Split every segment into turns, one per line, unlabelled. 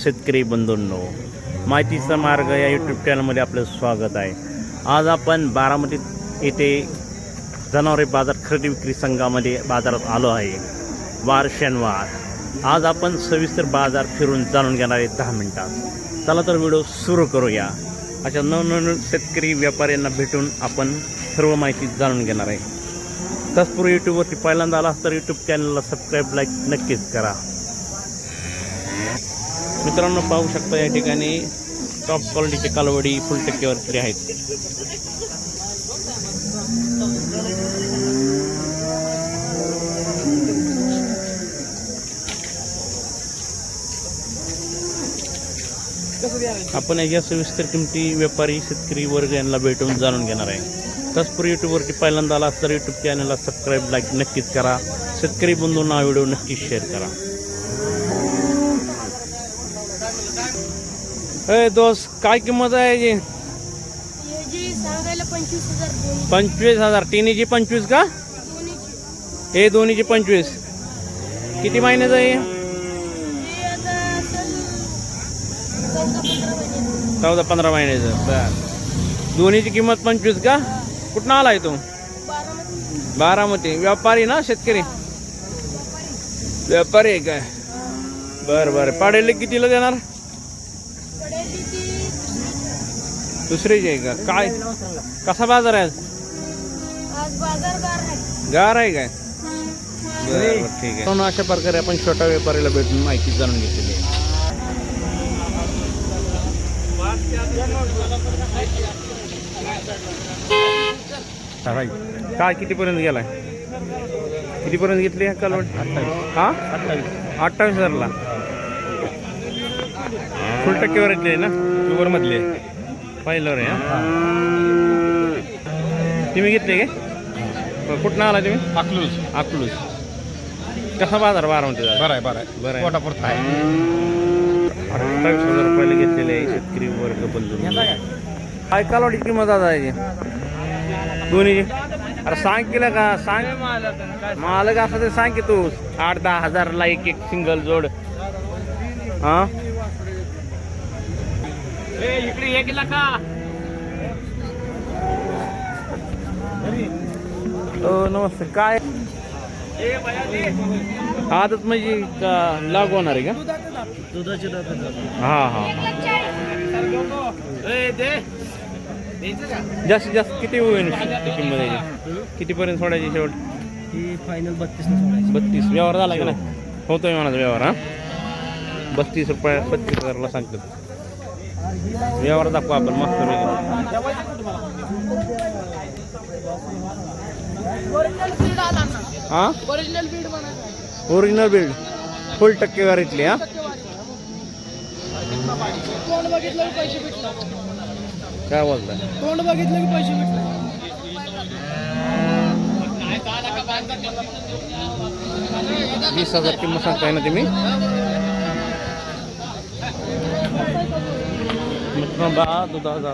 शेतकरी बंधूंनो, माहितीचा मार्ग या यूट्यूब चॅनलमध्ये आपलं स्वागत आहे। आज आपण बारामती येथे जनावरे बाजार खरेदी विक्री संघामध्ये बाजारात आलो आहे। वार शनिवार। आज आपण सविस्तर बाजार फिरून जाणून घेणार आहे 10 मिनिटात। चला तर व्हिडिओ सुरू करूया। अशा नवनवीन शेतकरी व्यापाऱ्यांना भेटून आपण सर्व माहिती जाणून घेणार आहे। तत्पूर्वी यूट्यूबवरती पहिल्यांदा आला तर यूट्यूब चॅनलला सबस्क्राईब लाईक नक्कीच करा। मित्रांनो, पाहू शकता या ठिकाणी टॉप क्वालिटीचे कालवडी फुल टक्केवरती आहेत। आपण या सविस्तर किमती व्यापारी शेतकरी वर्ग यांना भेटून जाणून घेणार आहे। तत्पूर्वी यूट्यूबवरती पहिल्यांदा आला तर यूट्यूब चॅनलला सबस्क्राईब लाईक नक्कीच करा। शेतकरी बंधूंना व्हिडिओ नक्कीच शेअर करा। ए दोस्त, काय किंमत आहे जी?
सांगायला 25,000।
25,000। तिन्हीची 25 का? हे दोन्हीची 25। किती महिन्याचं आहे? 14-15 महिन्याचं। बर, दोन्हीची किंमत 25 का? कुठं आलाय तू? बारामती। व्यापारी ना शेतकरी? व्यापारी आहे काय? बर बर। पाडेले कितीला देणार? दुसरीच आहे का? काय कसा बाजार आहे
आज बाजार
गार आहे काय? बरं, ठीक आहे। म्हणून अशा प्रकारे आपण छोट्या व्यापाऱ्याला भेटून माहिती जाणून घेतलेली आहे। काय कितीपर्यंत गेलाय? कितीपर्यंत घेतली कालवड? हा, 28,000ला। फुल टक्केवर घेतली ना? शुगर मधले पहिल्यावर आहे। तुम्ही घेतले काय? कुठं आला तुम्ही? अकलूज। कसा बाजार बारामतीचा? बरं आहे बरं आहे। पोटापुरता आहे। 28,000 रुपयाला घेतलेले आहे शेतकरी वर्ग बंधू। काय कालवडी किंमत आता आहे दोन्ही? अरे सांग केलं का? सांग मालक असं ते सांग की तू 8-10 हजारला एक सिंगल जोड। हा, इकडे 1 लाख। नमस्ते। काय आदत म्हणजे का लागू होणार आहे का?
दुधाची
हा हा। जास्तीत जास्त किती होईल किंमत याची? कितीपर्यंत सोडायची शेवट?
ही फायनल 32
32। व्यवहार झाला का नाही? होतोय म्हणाचा व्यवहार। हा, 32 रुपये 35,000ला सांगतात। व्यवहार दाखवा आपण मस्त हा। ओरिजिनल बिल्ड फुल टक्केवारीतली। हा,
तोंड बघितलं की पैसे भेटले।
काय बोलताय?
तोंड बघितलं की पैसे भेटले।
20,000 किंमत सांगताय ना तुम्ही? बा दुधाचा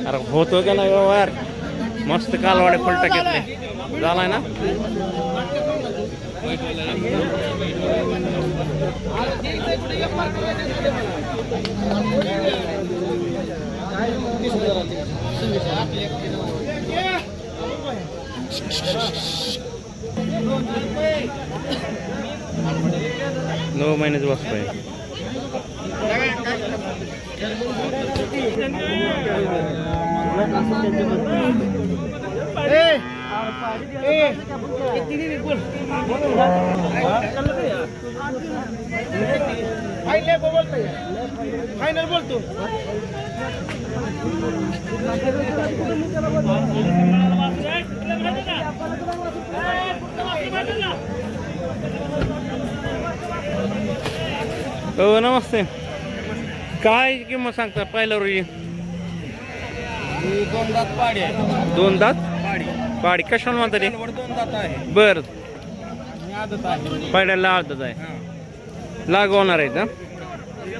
अरे होतो का नाही व्यवहार? मस्त कालवाडे फुल टाकेतले झालाय ना? नऊ महिन्याचं वस्तू आहे।
फायनल बोलतो।
हो, नमस्ते। काय किंमत सांगता पहिल्यावर?
2 दात पाडी आहे।
2 दात
पाडी
पाडी कशाला म्हणतात ते?
2 दात आहे।
बर,
आदत आहे।
पाड्याला आदत आहे, लागू होणार आहे का?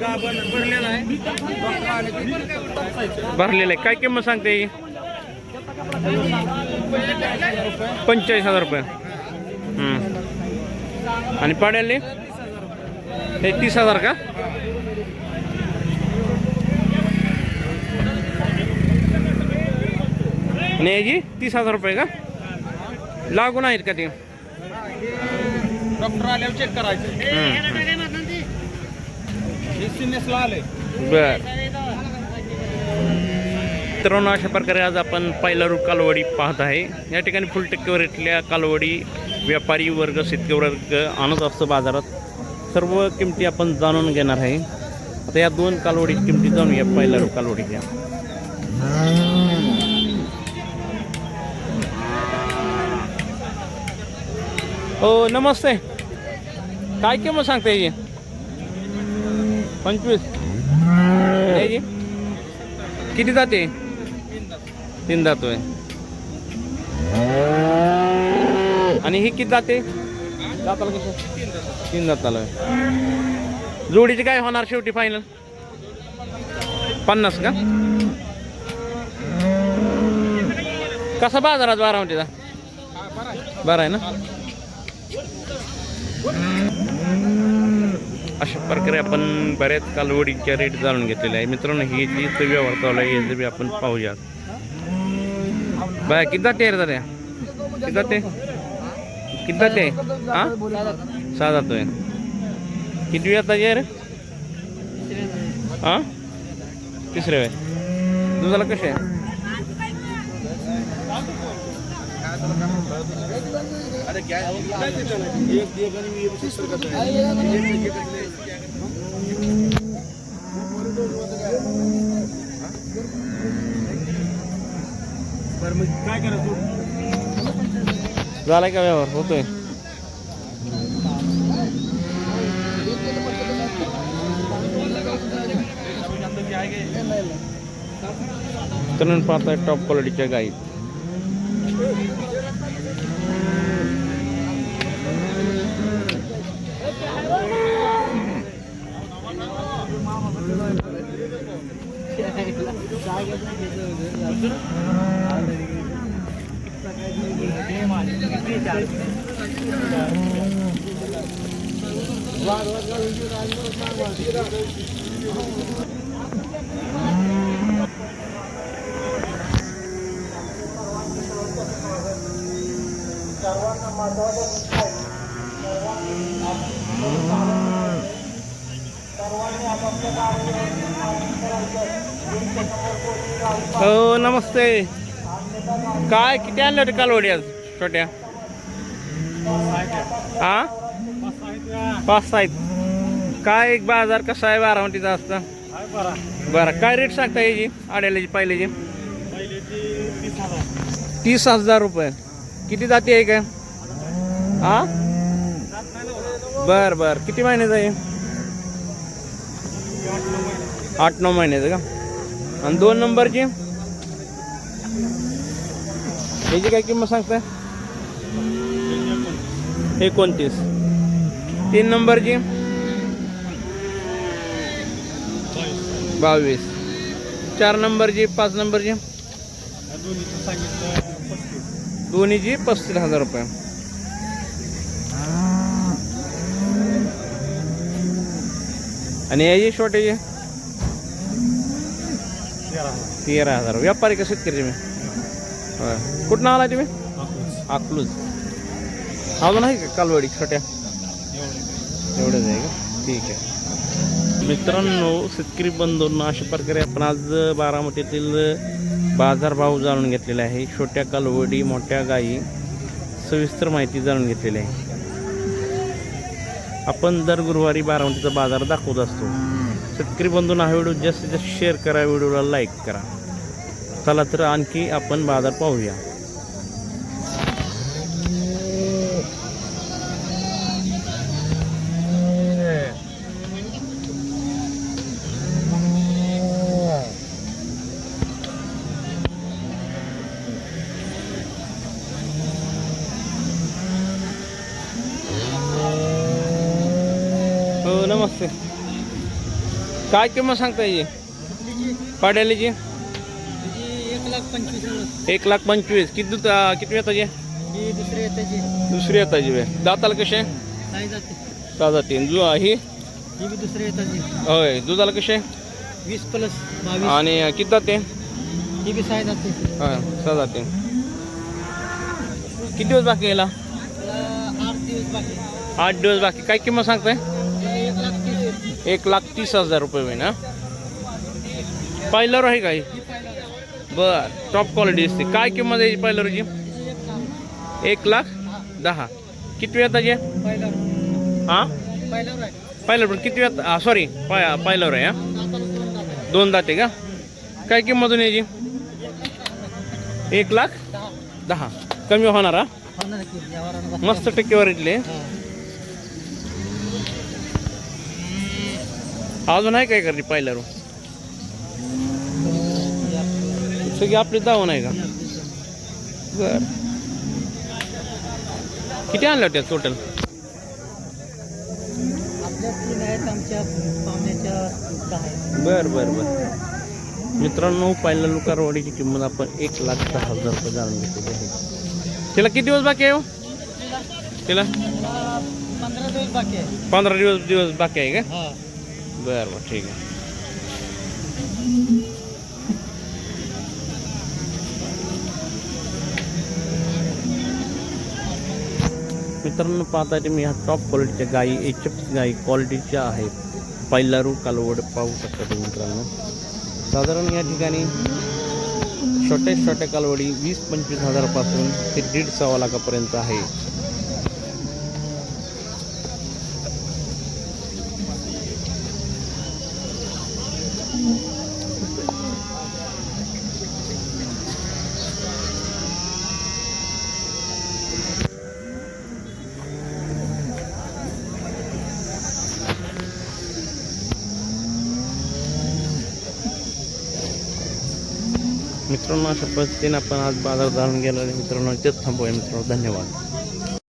गाभण भरलेला आहे डॉक्टर आले की तपासायचं.
भरलेलं आहे. काय किंमत सांगते ही? 45,000 रुपये. आणि पाड्याले हे 30,000 का? आणि याची 30,000 रुपये का? लागून आहेत का ते?
डॉक्टर आल्यावर चेक करायचं. हे सिनेसला आले.
बर. मित्रांनो, अशा प्रकारे आज आपण पहिला कालवडी पाहत आहे. या ठिकाणी फुल टक्केवारीतल्या कालवडी व्यापारी वर्ग, शेतकरी वर्ग आणत असतो बाजारात. सर्व किमती आपण जाणून घेणार आहे. आता या 2 कालवडी किमती जाणूया पहिला कालवडीच्या. हो नमस्ते. काय किंमत सांगते याची? 25. याची किती जाते? 3 जातोय. आणि ही किती जाते? जाताला कसं? 3 जाताला. जोडीची काय होणार शेवटी फायनल? 50 का? कसा बाजारात बारामतीचा? बरा आहे ना. अशा प्रकारे आपण बऱ्याच कालवडीच्या रेट जाणून घेतलेले आहे. मित्रांनो, ही जी व्यवहार चालू आहे याचे बी आपण पाहूया. बाय किती जाते रे? किती जाते? किती जाते? हां 6 जातोय. किती वेळ आता रे? हां 3रे वेळ. दुधाला कसे आहे?
काय करायचं?
झालाय का व्यवहार? होतोय. तर पाहताय टॉप क्वालिटीच्या गाई. हो नमस्ते. काय किती आणलं होते कालवडी आज छोट्या? हा 5 आहेत. काय एक बाजार कसा आहे बारामतीचा असता? बरं. काय रेट सांगता याची आड्यालाची पहिल्याची? 30,000 रुपये. किती जाती आहे काय? हा बर बर. किती महिन्याचं आहे? 8-9 महिन्याचं का? आणि 2 नंबरची याची काय किंमत सांगताय? 29. 3 नंबरची 22. 4 नंबरची 5 नंबरची दोन्हीची 35,000 रुपये. आणि याची छोट्याची 13,000. व्यापारी का शेतकरी तुम्ही? होय. कुठं आला तुम्ही? अकलूज. अजून आहे का कालवडी छोट्या? एवढंच आहे का? ठीक आहे. मित्रांनो, शेतकरी बंधूंना अशा प्रकारे आपण आज बारामतीतील बाजारभाव जाणून घेतलेला आहे. छोट्या कालवडी, मोठ्या गायी, सविस्तर माहिती जाणून घेतलेली आहे. आपण दर गुरुवारी बारामतीचा बाजार दाखवत असतो. शेतकरी बंधूंना हा व्हिडिओ जास्तीत जास्त शेअर करा, व्हिडिओला लाईक करा. चला तर आणखी आपण बाजार पाहूया. हो नमस्ते. काय किंमत सांगता येईल पाड्यालीची?
1,25,000.
1,25,000. किती येताची?
ही दुसरी येताची.
दुसरी येताची वे दाताला कसे?
नाही जाते.
ताजा तीन ही
ही बी दुसरी येताची.
होय दुधाला कसे?
20+22.
आणि किती जाते?
ही बी 6 जाते.
हां 6 जाते. किती दिवस बाकी यायला?
8 दिवस बाकी.
8 दिवस बाकी. काय किंमत सांगताय?
1,30,000.
1,30,000 रुपये होईल ना. पायलर आहे काही? बर टॉप क्वालिटी असते. काय किंमत आहे पायलरची? 1,10,000. किती वेळ येताचे? हां
पहिल्यावर आहे.
पायलर पण किती वेळ? सॉरी पायलर आहे. हां
दाताला 2 दात आहे.
2 दाते का? काय किंमत होईल याची? 1,10,000. कमी होणार हा?
होणार की व्यवहारानं बसणार.
मस्त टक्केवारीतले.
हां.
अजून आहे काय करते पायलर? सगळी आपली दावण आहे का? बर किती आणल्या होत्या टोटल?
आपल्या 3 आहेत, आमच्या पाहुण्याच्या 10 आहेत.
बर बर बर मित्रांनो, पायलर लुकारवाडीची किंमत आपण 1,10,000 रुपये जाणून घेतलेली आहे. तिला किती दिवस बाकी आहे हो? तिला
15 दिवस बाकी आहे.
15 दिवस बाकी आहे का?
हां.
बर बर ठीक आहे. मित्रांनो, पाहता तुम्ही ह्या टॉप क्वालिटीच्या गायी HF गायी क्वालिटीच्या आहेत. पायलारू कालवड पाहू शकता तुम्ही मित्रांनो. साधारण या ठिकाणी छोट्या कालवडी 20-25 हजारापासून ते 1.5-1.25 लाखापर्यंत आहे. मित्रांनो, अशा पद्धतीने आपण आज बाजार जाणून गेलेले मित्रांनो. इथेच थांबूया मित्रांनो. धन्यवाद.